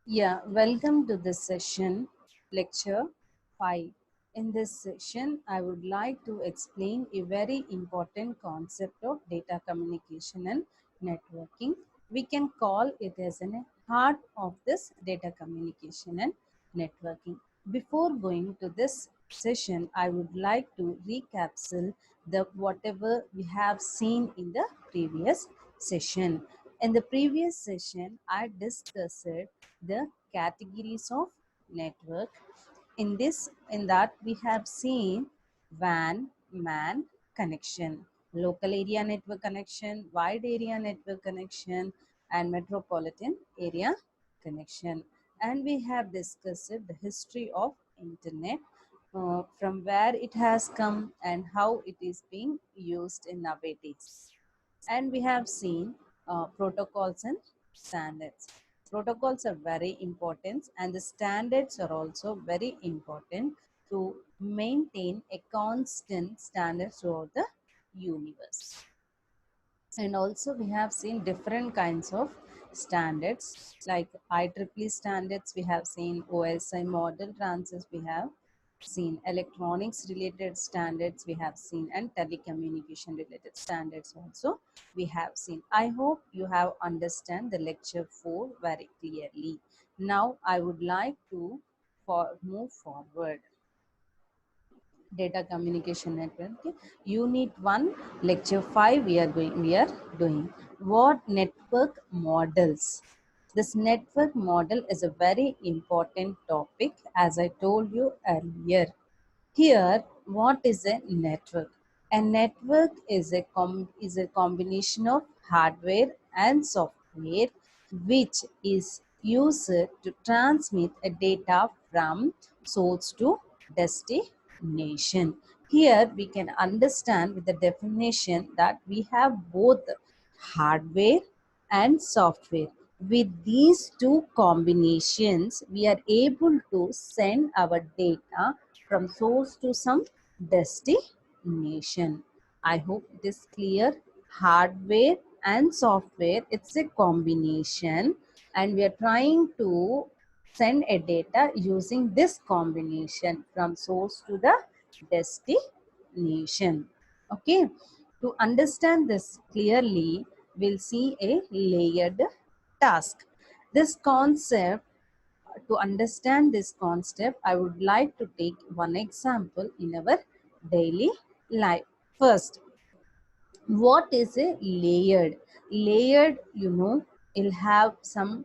Yeah, welcome to this session, lecture 5. In this session, I would like to explain a very important concept of data communication and networking. We can call it as a heart of this data communication and networking. Before going to this session, I would like to recapitulate the whatever we have seen in the previous session. In the previous session, I discussed the categories of network. In that we have seen WAN, MAN connection, local area network connection, wide area network connection, and metropolitan area connection. And we have discussed the history of internet, from where it has come and how it is being used in nowadays. And we have seen protocols and standards. Protocols are very important, and the standards are also very important to maintain a constant standard throughout the universe. And also we have seen different kinds of standards like IEEE standards, we have seen OSI model transits, we have seen electronics related standards, we have seen, and telecommunication related standards also we have seen. I hope you have understand the lecture 4 very clearly. Now I would like to move forward. Data communication network, unit 1, lecture 5, we are doing what network models. This network model is a very important topic, as I told you earlier. Here, what is a network? A network is a combination of hardware and software which is used to transmit a data from source to destination. Here we can understand with the definition that we have both hardware and software. With these two combinations, we are able to send our data from source to some destination. I hope it is clear. Hardware and software, it's a combination, and we are trying to send a data using this combination from source to the destination. Okay, to understand this clearly, we'll see a layered task. This concept, to understand this concept, I would like to take one example in our daily life. First, what is a layered? Layered, will have some,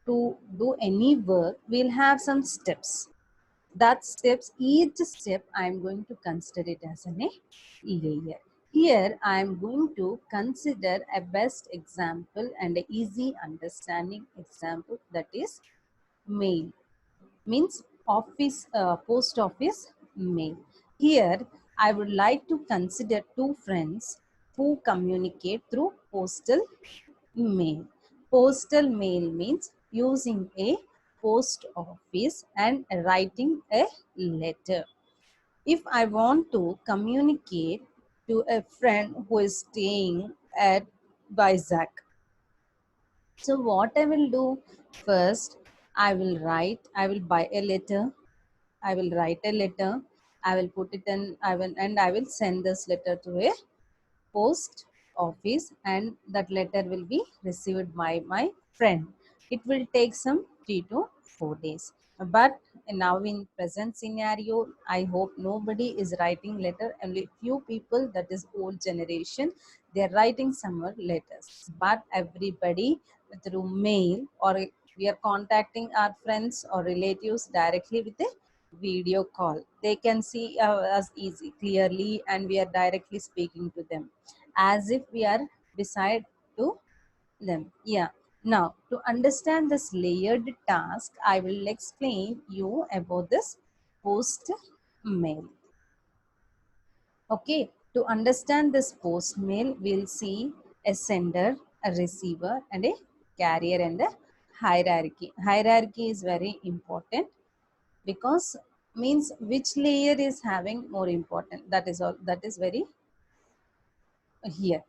to do any work, we'll have some steps. That steps, each step I am going to consider it as a layer. Here I am going to consider a best example and a easy understanding example, that is mail. Means office, post office mail. Here I would like to consider two friends who communicate through postal mail. Postal mail means using a post office and writing a letter. If I want to communicate to a friend who is staying at Vizag, so what I will do first, I will buy a letter, I will write a letter, I will put it in, I will send this letter to a post office, and that letter will be received by my friend. It will take some 3 to 4 days. But now in present scenario, I hope nobody is writing letter. Only few people, that is old generation, they are writing some more letters. But everybody through mail, or we are contacting our friends or relatives directly with a video call. They can see us easy clearly, and we are directly speaking to them as if we are beside to them. Yeah. Now, to understand this layered task, I will explain you about this post mail. Okay. To understand this post mail, we'll see a sender, a receiver, and a carrier, and a hierarchy. Hierarchy is very important because means which layer is having more important. That is all. That is very here.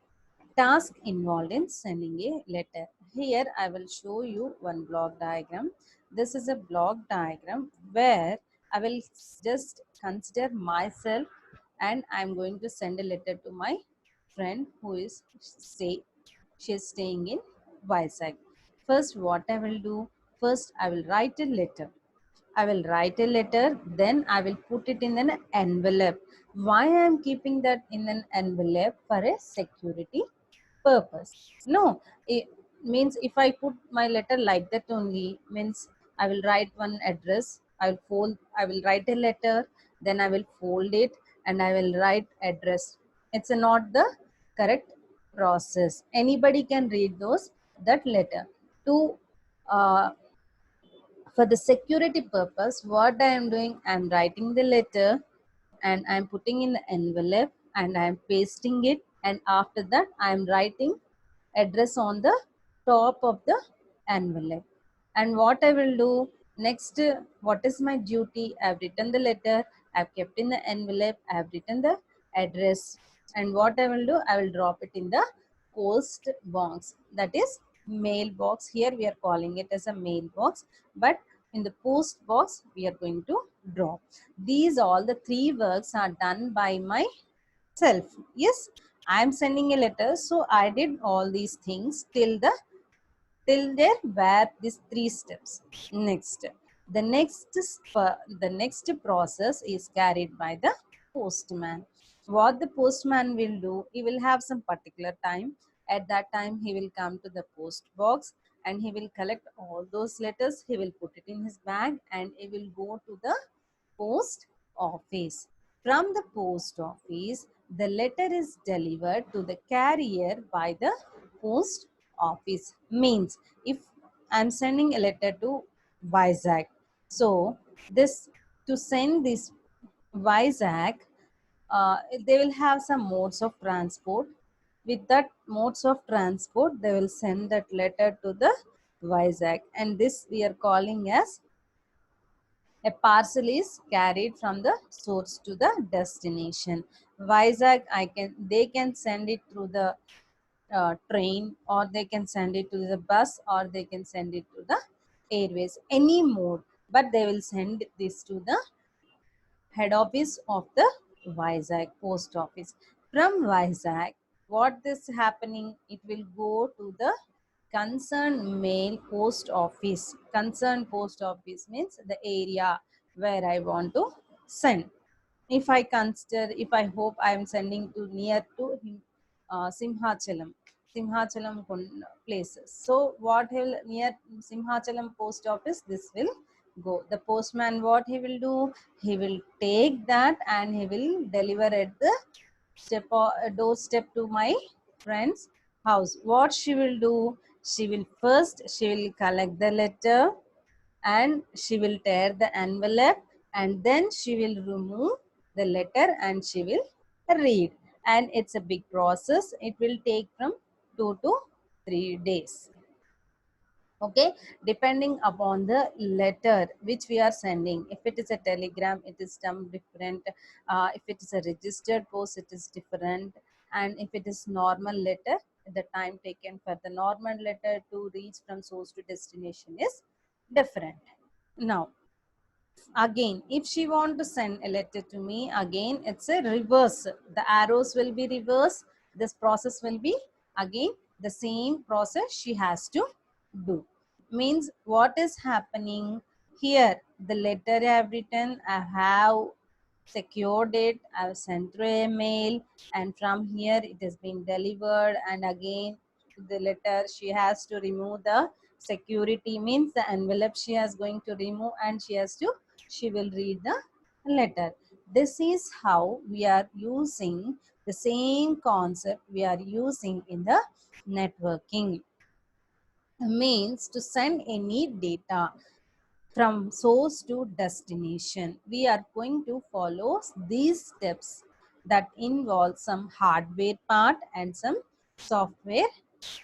task involved in sending a letter. Here I will show you one block diagram. This is a block diagram where I will just consider myself and I am going to send a letter to my friend who is she is staying in Vizag. First, what I will do? First, I will write a letter. I will write a letter, then I will put it in an envelope. Why I am keeping that in an envelope? For a security purpose. No, it means if I put my letter like that only, means I will write one address, I will write a letter, then I will fold it and I will write address. It's not the correct process. Anybody can read that letter. To uh, for the security purpose, what I am doing, I am writing the letter and I am putting in the envelope and I am pasting it, and after that I am writing address on the top of the envelope. And what I will do next, what is my duty? I have written the letter, I have kept in the envelope, I have written the address, and what I will do, I will drop it in the post box, that is mailbox. Here we are calling it as a mailbox, but in the post box we are going to drop. These all the three works are done by myself. Yes, I am sending a letter, so I did all these things till there were these three steps. Next, the next process is carried by the postman. What the postman will do, he will have some particular time. At that time he will come to the post box and he will collect all those letters, he will put it in his bag and he will go to the post office. From the post office, the letter is delivered to the carrier by the post office. Means if I'm sending a letter to Vizag, so this to send this Vizag, they will have some modes of transport. With that modes of transport, they will send that letter to the Vizag, and this we are calling as a parcel is carried from the source to the destination. Vizag, they can send it through the train, or they can send it to the bus, or they can send it to the airways, any mode, but they will send this to the head office of the Vizag post office. From Vizag, what is happening, it will go to the concerned mail post office. Concerned post office means the area where I want to send. If I consider, if I hope I am sending to near to Simhachalam, places. So what he will near Simhachalam post office, this will go. The postman, what he will do, he will take that and he will deliver at the doorstep to my friend's house. What she will do, she will collect the letter and she will tear the envelope and then she will remove the letter and she will read, and it's a big process. It will take from 2 to 3 days. Okay, depending upon the letter which we are sending. If it is a telegram, it is some different. If it is a registered post, it is different. And if it is normal letter, the time taken for the normal letter to reach from source to destination is different. Now again, if she want to send a letter to me, again it's a reverse. The arrows will be reverse. This process will be again the same process she has to do. Means what is happening here, the letter I have written, I have secured it, I have sent through a mail, and from here it has been delivered, and again the letter she has to remove the security, means the envelope she is going to remove, and she will read the letter. This is how we are using the same concept we are using in the networking. Means to send any data from source to destination, we are going to follow these steps that involve some hardware part and some software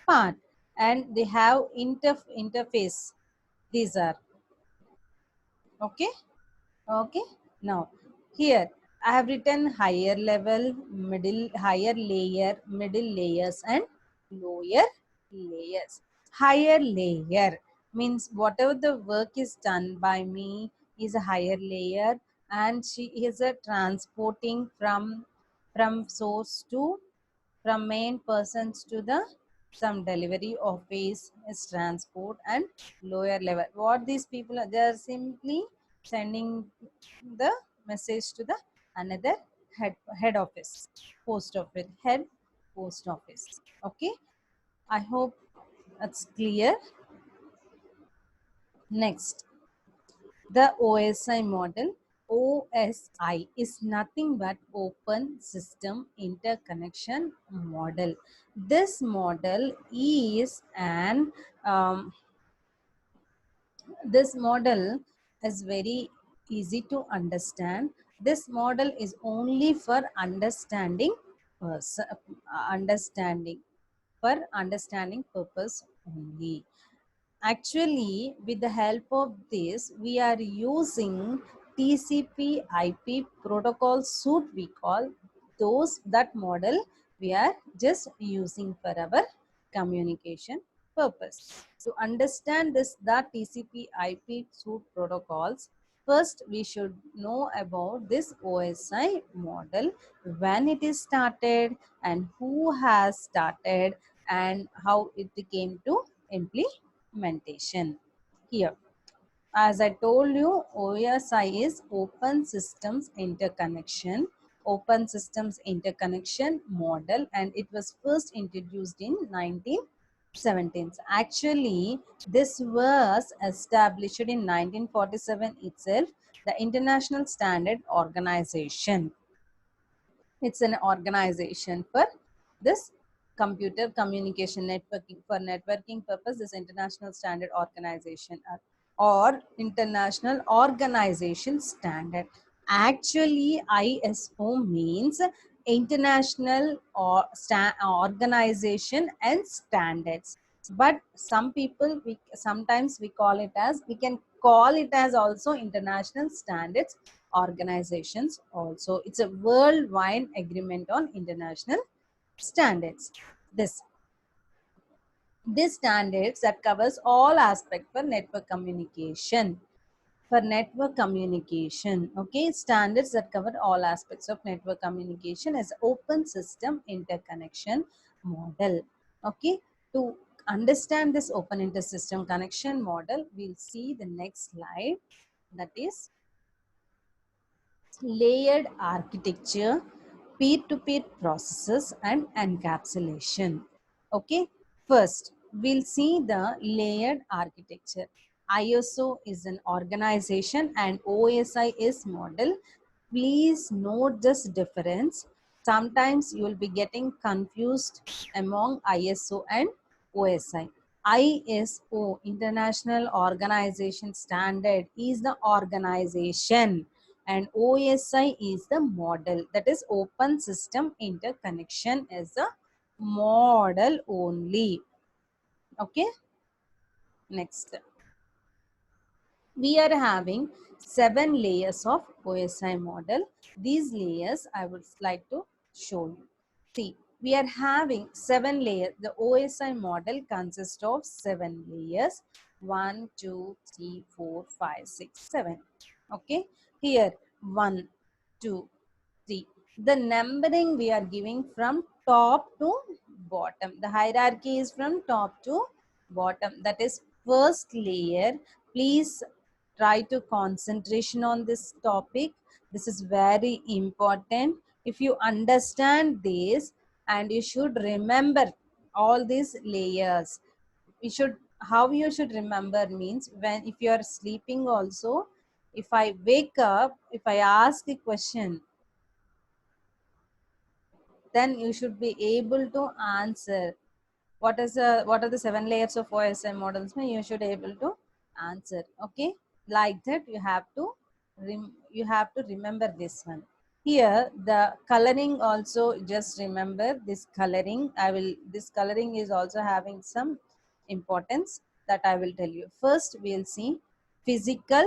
part, and they have interface. These are okay. Okay, now here I have written higher level, higher layer, middle layers and lower layers. Higher layer means whatever the work is done by me is a higher layer, and she is a transporting from source to from main persons to the some delivery office is transport and lower level. What these people are, they are simply sending the message to the another head office, post office, head post office. Okay, I hope that's clear. Next, the OSI model. OSI is nothing but Open System Interconnection Model. This model is an this model is very easy to understand. This model is only for understanding understanding for understanding purpose only. Actually, with the help of this, we are using TCP IP protocol suite, we call those that model we are just using for our communication purpose. To understand this, the TCP IP suite protocols, first we should know about this OSI model, when it is started and who has started and how it came to implementation. Here, as I told you, OSI is Open Systems Interconnection Model, and it was first introduced in 1917. Actually, this was established in 1947 itself, the International Standard Organization. It's an organization for this computer communication networking, for networking purpose, this international standard organization or international organization standard. Actually, ISO means international or organization and standards. But some people, sometimes we call it as, we can call it as also international standards organizations also. It's a worldwide agreement on international standards. This standards that covers all aspects for network communication. Okay, standards that cover all aspects of network communication as Open System Interconnection Model. Okay, to understand this open intersystem connection model, we'll see the next slide, that is layered architecture, peer-to-peer processes and encapsulation. Okay, first we'll see the layered architecture. ISO is an organization and OSI is model. Please note this difference. Sometimes you will be getting confused among ISO and OSI. ISO, International Organization Standard, is the organization and OSI is the model, that is Open System Interconnection is the model only. Okay, next. We are having 7 layers of OSI model. These layers I would like to show you. See, we are having 7 layers. The OSI model consists of 7 layers. 1, 2, 3, 4, 5, 6, 7. Okay, here 1, 2, 3. The numbering we are giving from top to bottom. The hierarchy is from top to bottom. That is first layer. Please try to concentration on this topic. This is very important. If you understand this, and you should remember all these layers, we should, how you should remember means, when if you are sleeping also, if I wake up, if I ask a question, then you should be able to answer. What are the 7 layers of OSI models? You should able to answer. Okay, like that you have to remember this one. Here the coloring also, just remember this coloring. This coloring is also having some importance that I will tell you. First we'll see physical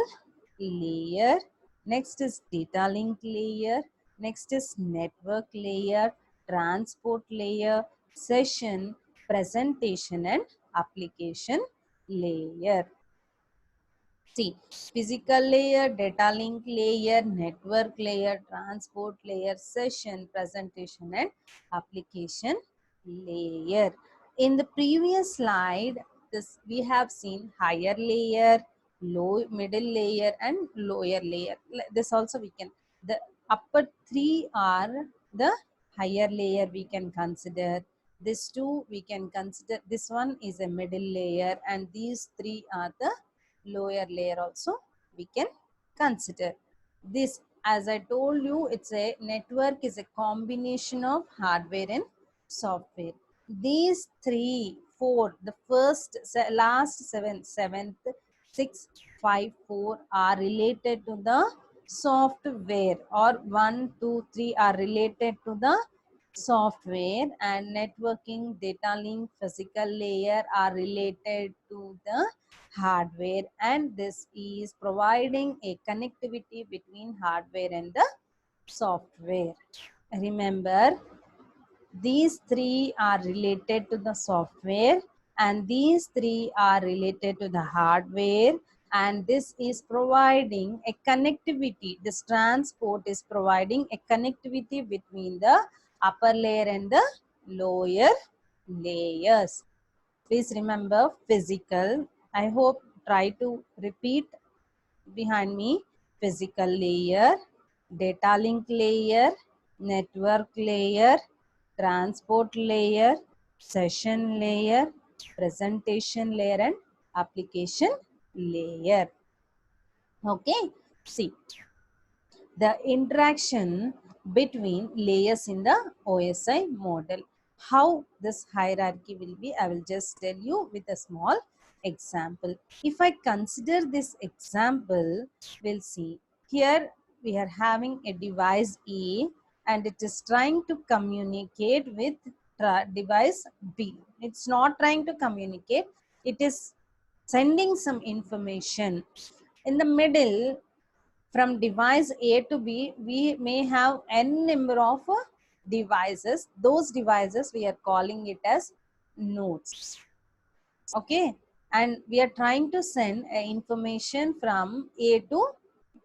layer, next is data link layer, next is network layer, transport layer, session, presentation and application layer. See, physical layer, data link layer, network layer, transport layer, session, presentation and application layer. In the previous slide, this we have seen higher layer, low, middle layer and lower layer. This also we can, the upper three are the higher layer we can consider. This two we can consider, this one is a middle layer and these three are the lower layer also we can consider. This, as I told you, it's a network is a combination of hardware and software. These three four, the first last seventh, 6 5 4 are related to the software, or 1 2 3 are related to the software, and networking, data link, physical layer are related to the hardware, and this is providing a connectivity between hardware and the software. Remember, these three are related to the software and these three are related to the hardware, and this is providing a connectivity. This transport is providing a connectivity between the upper layer and the lower layers. Please remember physical. I hope try to repeat behind me. Physical layer, data link layer, network layer, transport layer, session layer, presentation layer and application layer. Okay, see the interaction between layers in the OSI model. How this hierarchy will be, I will just tell you with a small example. If I consider this example, we'll see here we are having a device A and it is trying to communicate with device B. It's not trying to communicate, it is sending some information. In the middle, from device A to B, we may have n number of devices. Those devices we are calling it as nodes. Okay, and we are trying to send information from A to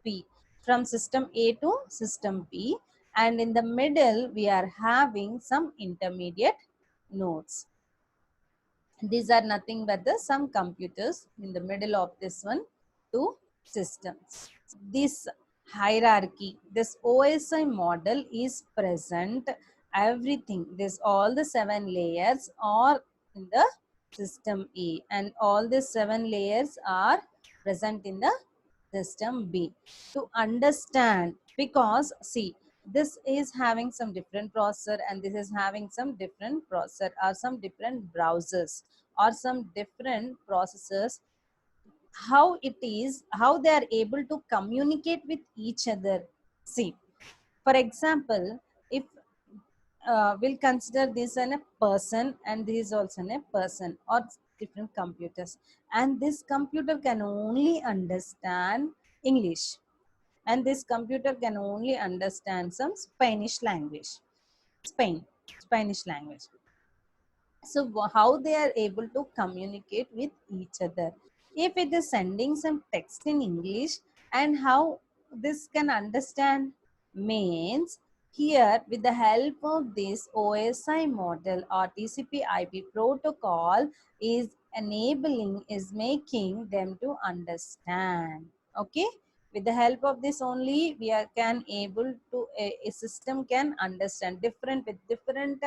B, from system A to system B, and in the middle we are having some intermediate nodes. These are nothing but the some computers in the middle of this one, two systems. This hierarchy, this OSI model is present. Everything, this all the 7 layers are in the system A, and all the 7 layers are present in the system B. To understand, because see, this is having some different processor and this is having some different processor or some different browsers or some different processors, how it is, how they are able to communicate with each other. See, for example, if we'll consider this as a person and this is also a person or different computers, and this computer can only understand English and this computer can only understand some Spanish language, Spain, Spanish language. So how they are able to communicate with each other? If it is sending some text in English, and how this can understand, means here with the help of this OSI model or TCP IP protocol is enabling, is making them to understand. Okay, with the help of this only we are can able to a system can understand different with different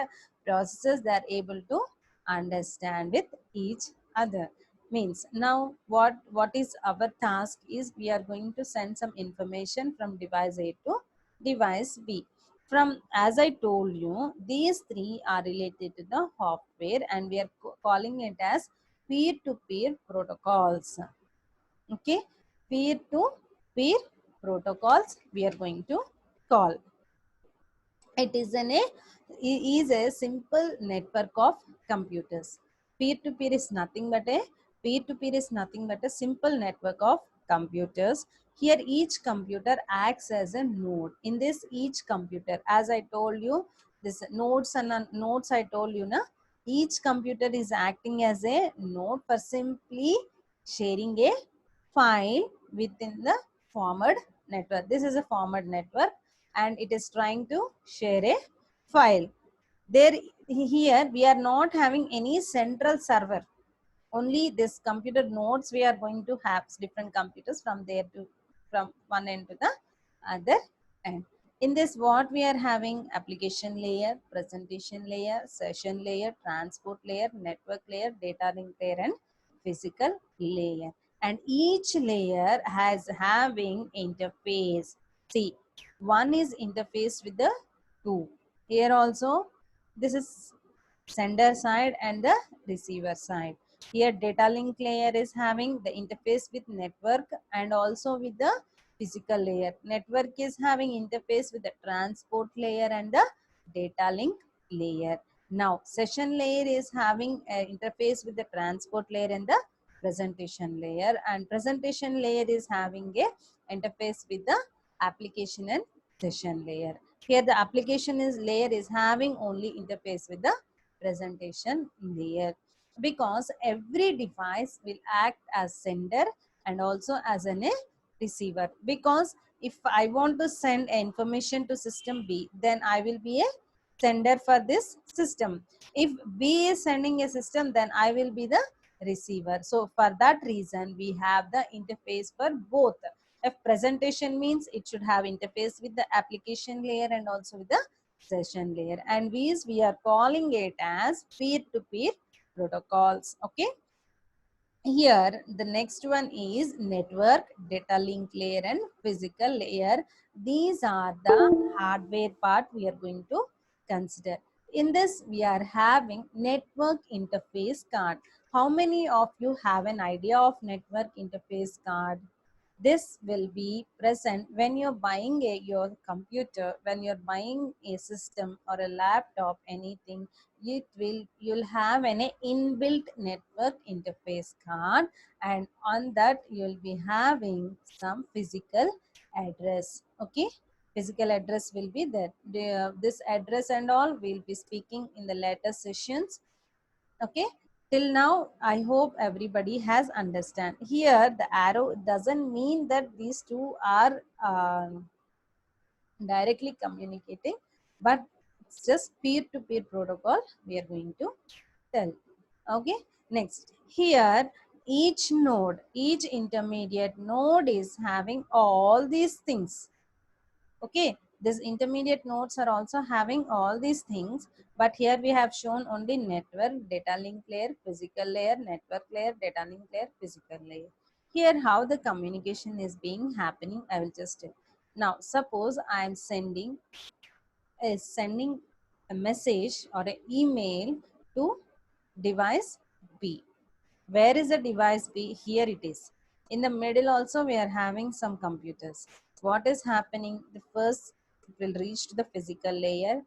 processes that are able to understand with each other. Means now what is our task is we are going to send some information from device A to device B. From, as I told you, these three are related to the software and we are calling it as peer-to-peer protocols. Okay, peer-to-peer protocols we are going to call. It is a simple network of computers. Peer-to-peer is nothing but a peer-to-peer is nothing but a simple network of computers. Here each computer acts as a node. In this each computer, as I told you, this nodes and nodes I told you na, Each computer is acting as a node for simply sharing a file within the forward network. This is a forward network and it is trying to share a file. There, here we are not having any central server. Only this computer nodes we are going to have different computers from there to from one end to the other end. In this, what we are having: application layer, presentation layer, session layer, transport layer, network layer, data link layer, and physical layer. And each layer has having interface. See, one is interface with the two. Here also, this is sender side and the receiver side. Here data link layer is having the interface with network and also with the physical layer. Network is having interface with the transport layer and the data link layer. Now session layer is having an interface with the transport layer and the presentation layer, and presentation layer is having a interface with the application and session layer. Here the application is layer is having only interface with the presentation layer, because every device will act as sender and also as a receiver. Because if I want to send information to system B, then I will be a sender for this system. If B is sending a system, then I will be the receiver. So for that reason, we have the interface for both. If presentation means it should have interface with the application layer and also with the session layer, and we are calling it as peer-to-peer protocols. Okay, here the next one is network, data link layer, and physical layer. These are the hardware part we are going to consider. In this, we are having network interface card. How many of you have an idea of network interface card? This will be present when you're buying your computer, when you're buying a system or a laptop, anything. You'll have an inbuilt network interface card, and on that you'll be having some physical address. Okay, physical address will be there. This address and all we'll be speaking in the later sessions. Okay, till now I hope everybody has understand. Here the arrow doesn't mean that these two are directly communicating, but it's just peer-to-peer protocol we are going to tell. Okay, next, here each node, each intermediate node is having all these things. Okay, these intermediate nodes are also having all these things, but here we have shown only network, data link layer, physical layer, network layer, data link layer, physical layer. Here how the communication is being happening, I will just tell. Now suppose I am sending a message or an email to device B. Where is the device B? Here it is. In the middle also we are having some computers. What is happening? The first it will reach to the physical layer.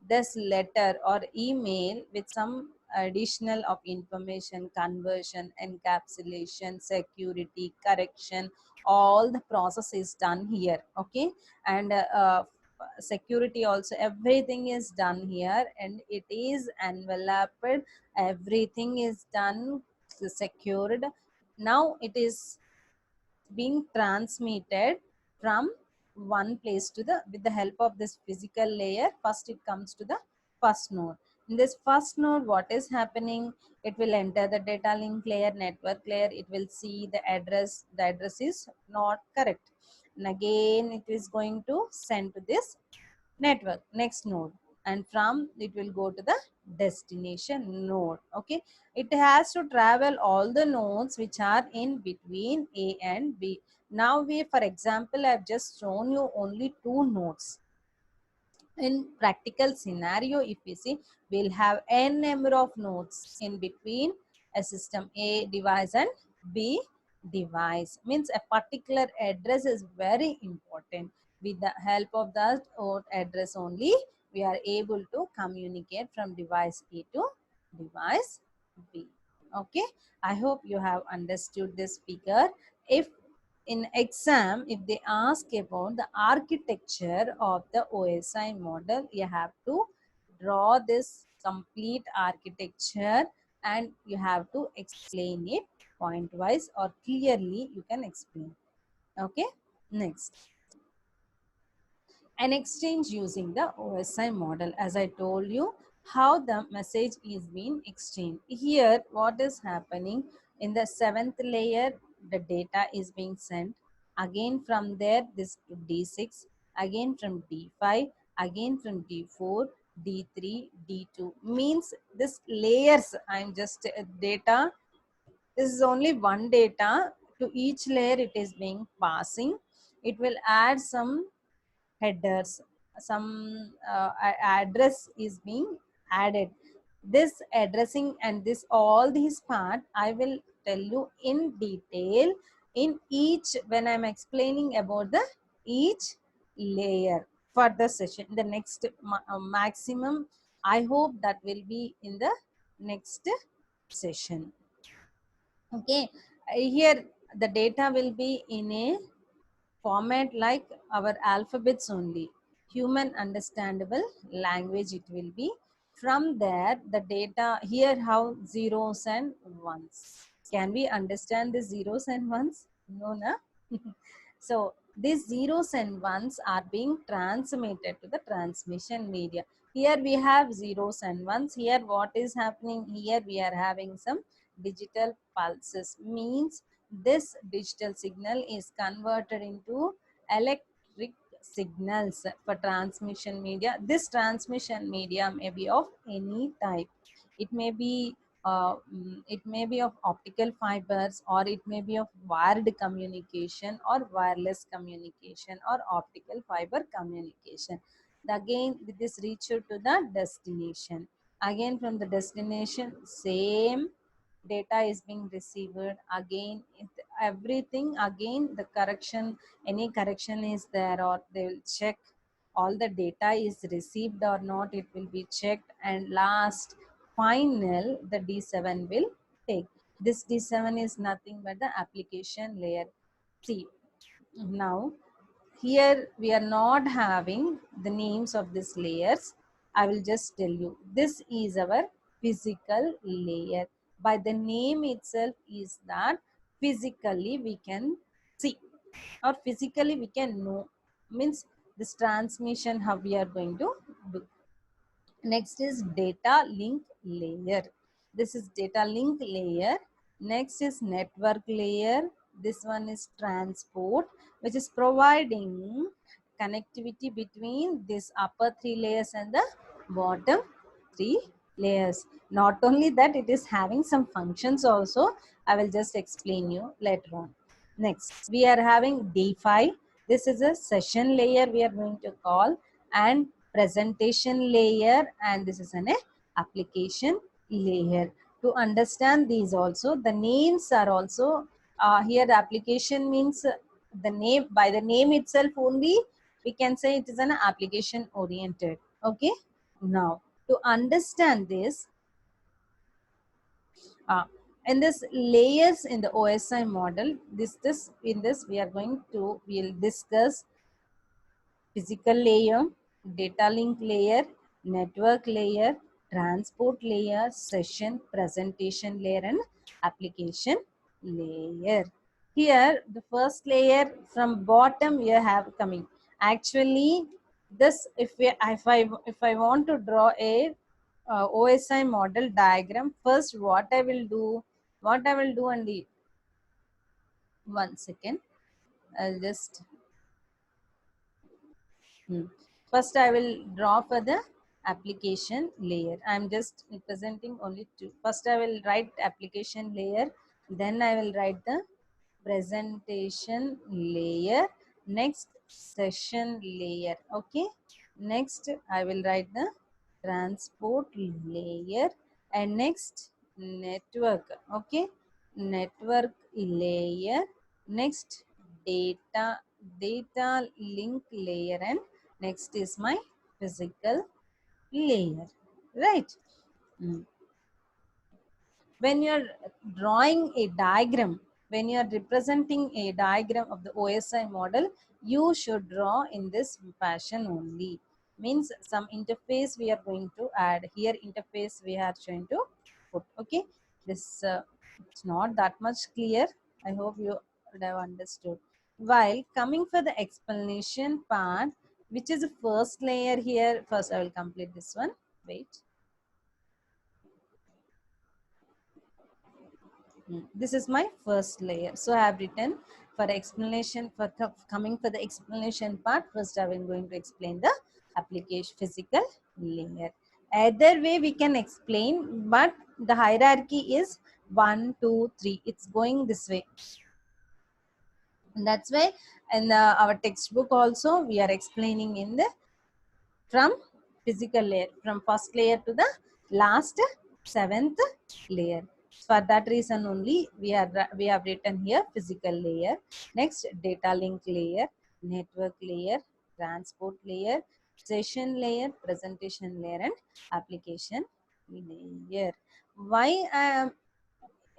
This letter or email with some additional of information, conversion, encapsulation, security, correction, all the process is done here. Okay, and security also, everything is done here, and it is enveloped, everything is done, secured. Now it is being transmitted from one place to the, with the help of this physical layer. First it comes to the first node. In this first node, what is happening? It will enter the data link layer, network layer. It will see the address. The address is not correct, and again it is going to send to this network next node, and from it will go to the destination node. Okay, it has to travel all the nodes which are in between A and B. Now we, for example, I have just shown you only two nodes. In practical scenario, if we see, we'll have n number of nodes in between a system A device and B device. Means a particular address is very important. With the help of that address only, we are able to communicate from device A to device B. Okay, I hope you have understood this figure. If in exam, if they ask about the architecture of the OSI model, you have to draw this complete architecture, and you have to explain it point wise or clearly you can explain. Okay, next, an exchange using the OSI model. As I told you, how the message is being exchanged. Here, what is happening in the seventh layer, the data is being sent. Again from there, this to D6, again from D5, again from D4, D3, D2. Means this layers, I'm just data. This is only one data. To each layer, it is being passing. It will add some headers, some address is being added. This addressing and this all these part I will tell you in detail in each when I'm explaining about the each layer for the session. The next maximum, I hope that will be in the next session. Okay, here the data will be in a format like our alphabets only, human understandable language it will be. From there the data, here how zeros and ones, can we understand the zeros and ones? No, na? So these zeros and ones are being transmitted to the transmission media. Here we have zeros and ones. Here what is happening, here we are having some digital pulses. Means this digital signal is converted into electric signals for transmission media. This transmission media may be of any type. It may be it may be of optical fibers, or it may be of wired communication or wireless communication or optical fiber communication. Again this reach to the destination. Again from the destination, same data is being received. Again everything, again the correction, any correction is there, or they will check all the data is received or not, it will be checked, and last final the D7 will take. This D7 is nothing but the application layer. See, now here we are not having the names of these layers. I will just tell you, this is our physical layer. By the name itself is that physically we can see, or physically we can know. Means this transmission how we are going to do. Next is data link layer. This is data link layer. Next is network layer. This one is transport, which is providing connectivity between this upper three layers and the bottom three layers. Not only that, it is having some functions also. I will just explain you later on. Next, we are having D5. This is a session layer we are going to call, and presentation layer, and this is an application layer. To understand these also, the names are also here. The application means the name, by the name itself only we can say it is an application oriented. Okay, now to understand this, uh, in this layers in the OSI model, this in this we are going to, we'll discuss physical layer, data link layer, network layer, transport layer, session, presentation layer, and application layer. Here, the first layer from bottom we have coming. Actually, this if I want to draw a OSI model diagram, first what I will do only, one second, I'll just first I will draw for the application layer. I'm just representing only two. First I will write application layer, then I will write the presentation layer, next session layer. Okay, next I will write the transport layer, and next network. Okay, network layer, next data link layer, and next is my physical layer, right? Mm. When you're drawing a diagram, when you're representing a diagram of the OSI model, you should draw in this fashion only. means some interface we are going to add. Here interface we are going to put. Okay, this it's not that much clear. I hope you would have understood. While coming for the explanation part, which is the first layer here, first I will complete this one. Wait. This is my first layer. So I have written for explanation, for coming for the explanation part, first I am going to explain the application physical layer. Either way we can explain, but the hierarchy is 1, 2, 3. It's going this way. And that's why in our textbook also we are explaining in the from physical layer, from first layer to the last seventh layer. For that reason only we have written here physical layer. Next, data link layer, network layer, transport layer, session layer, presentation layer, and application layer. Why I am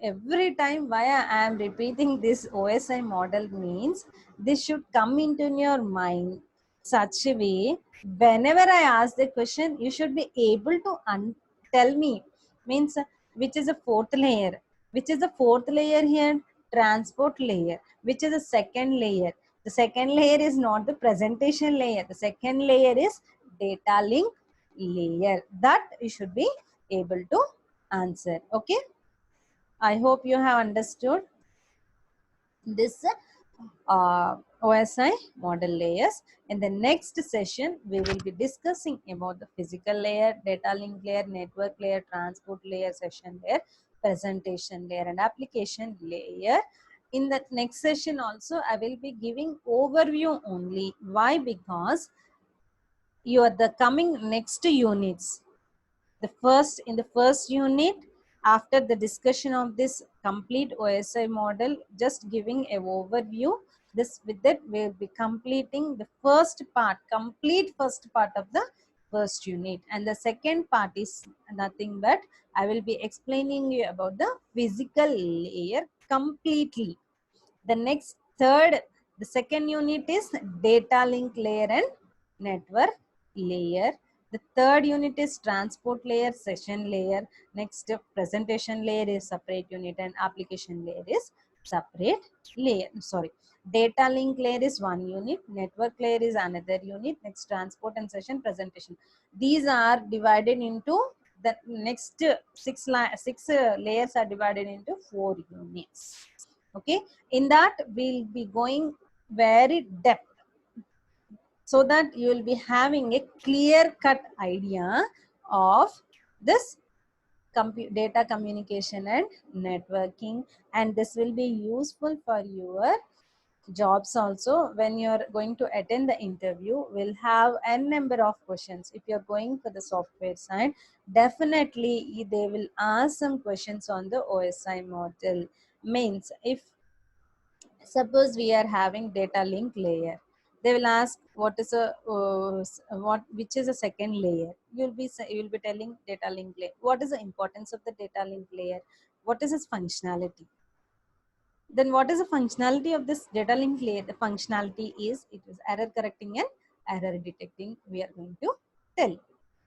every time why I am repeating this OSI model means this should come into your mind such a way whenever I ask the question you should be able to tell me, means which is a fourth layer, which is the fourth layer here, transport layer, which is the second layer. The second layer is not the presentation layer, the second layer is data link layer. That you should be able to answer. Okay, I hope you have understood this OSI model layers. In the next session, we will be discussing about the physical layer, data link layer, network layer, transport layer, session layer, presentation layer, and application layer. In the next session also, I will be giving overview only. Why? Because you are the coming next units. In the first unit, after the discussion of this complete OSI model, just giving a overview, this with that we'll be completing the complete first part of the first unit, and the second part is nothing but I will be explaining you about the physical layer completely. The next the second unit is data link layer and network layer. The third unit is transport layer, session layer. Next, presentation layer is separate unit and application layer is separate layer. Sorry, data link layer is one unit, network layer is another unit. Next, transport and session, presentation. These are divided into the next six layers are divided into 4 units. Okay, in that we'll be going very depth so that you will be having a clear cut idea of this data communication and networking, and this will be useful for your jobs also. When you're going to attend the interview, we'll have n number of questions. If you're going for the software side, definitely they will ask some questions on the OSI model. Means if suppose we are having data link layer, they will ask what is a which is a second layer. You'll be telling data link layer. What is the importance of the data link layer? What is its functionality? Then what is the functionality of this data link layer? The functionality is it is error correcting and error detecting. We are going to tell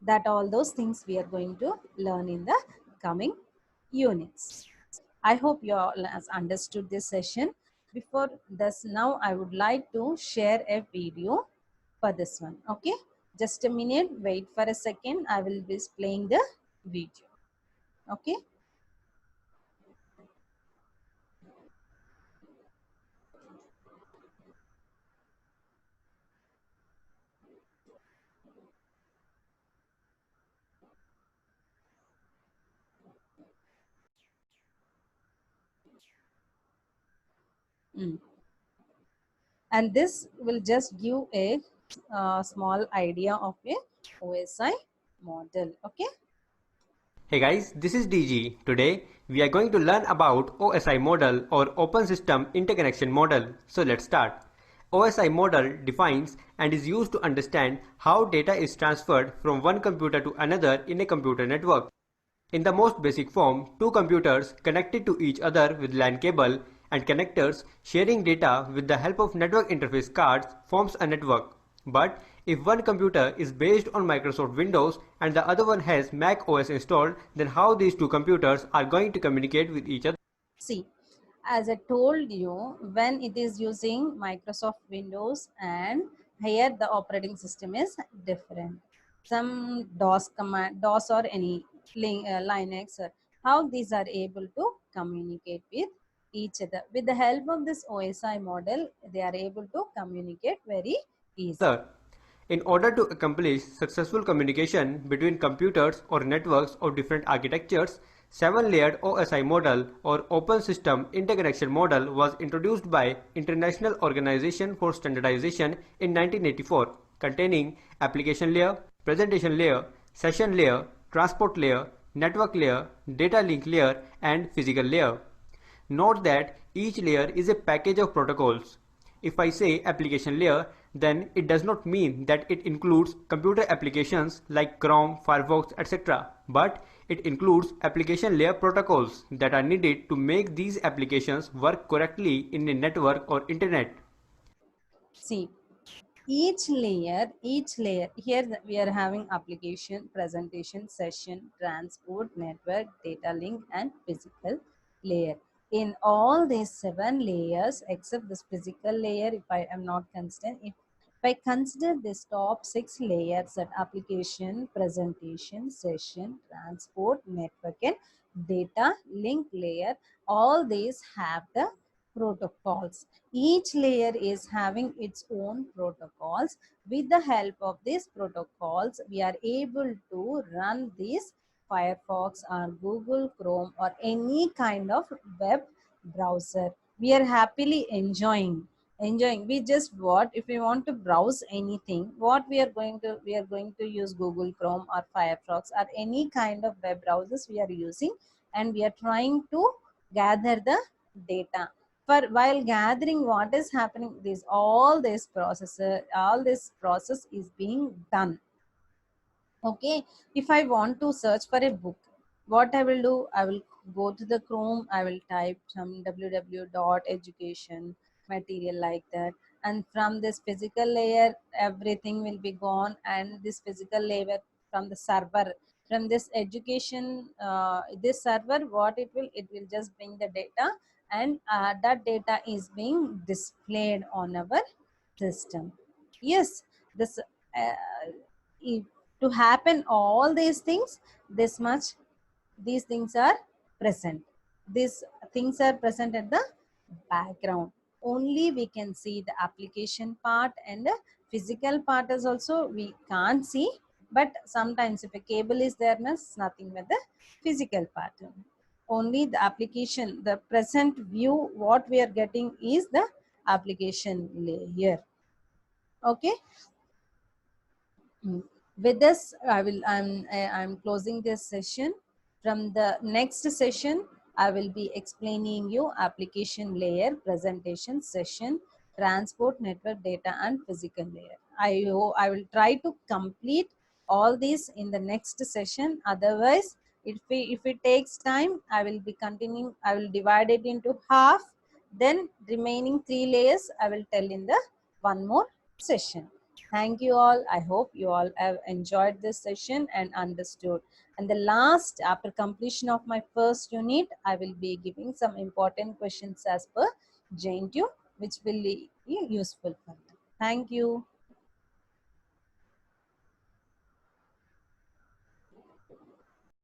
that all those things we are going to learn in the coming units. I hope you all has understood this session. Before this, now I would like to share a video for this one. Okay, just a minute, wait for a second. I will be playing the video. Okay. Mm. And this will just give a small idea of a OSI model. Okay. Hey guys, this is DG. Today we are going to learn about OSI model or Open System Interconnection Model. So let's start. OSI model defines and is used to understand how data is transferred from one computer to another in a computer network. In the most basic form, two computers connected to each other with LAN cable and connectors sharing data with the help of network interface cards forms a network. But If one computer is based on Microsoft Windows and the other one has Mac OS installed, then how these two computers are going to communicate with each other? See, as I told you, when it is using Microsoft Windows and here the operating system is different. Some DOS command, DOS or any Linux, how these are able to communicate with each other. With the help of this OSI model, they are able to communicate very easily. In order to accomplish successful communication between computers or networks of different architectures, 7-layered OSI model or Open System Interconnection Model was introduced by International Organization for Standardization in 1984, containing application layer, presentation layer, session layer, transport layer, network layer, data link layer, and physical layer. Note that each layer is a package of protocols. If I say application layer, then it does not mean that it includes computer applications like Chrome, Firefox, etc. But it includes application layer protocols that are needed to make these applications work correctly in a network or internet. See, each layer here we are having application, presentation, session, transport, network, data link, and physical layer. In all these 7 layers except this physical layer, if I am not considered, if I consider this top 6 layers, that application, presentation, session, transport, network, and data link layer, all these have the protocols. Each layer is having its own protocols. With the help of these protocols, we are able to run this Firefox or Google Chrome or any kind of web browser. We are happily enjoying. We just, what if we want to browse anything, what we are going to use Google Chrome or Firefox or any kind of web browsers we are using, and we are trying to gather the data. For while gathering, what is happening, this all this process is being done. Okay, if I want to search for a book, what I will do, I will go to the Chrome, I will type some www.education material like that, and from this physical layer everything will be gone, and this physical layer from the server, from this education, this server, what it will just bring the data, and that data is being displayed on our system. Yes, this if to happen all these things, this much, these things are present, these things are present at the background. Only we can see the application part, and the physical part is also we can't see, but sometimes if a cable is there, means nothing but the physical part. Only the application, the present view what we are getting is the application layer. Okay. Mm. With this, I'm closing this session. From the next session, I will be explaining you application layer, presentation, session, transport, network, data, and physical layer. I will try to complete all these in the next session. Otherwise, if it takes time, I will be continuing. I will divide it into half. Then remaining 3 layers, I will tell in the one more session. Thank you all. I hope you all have enjoyed this session and understood. And the last, after completion of my first unit, I will be giving some important questions as per JNTU, which will be useful for you. Thank you.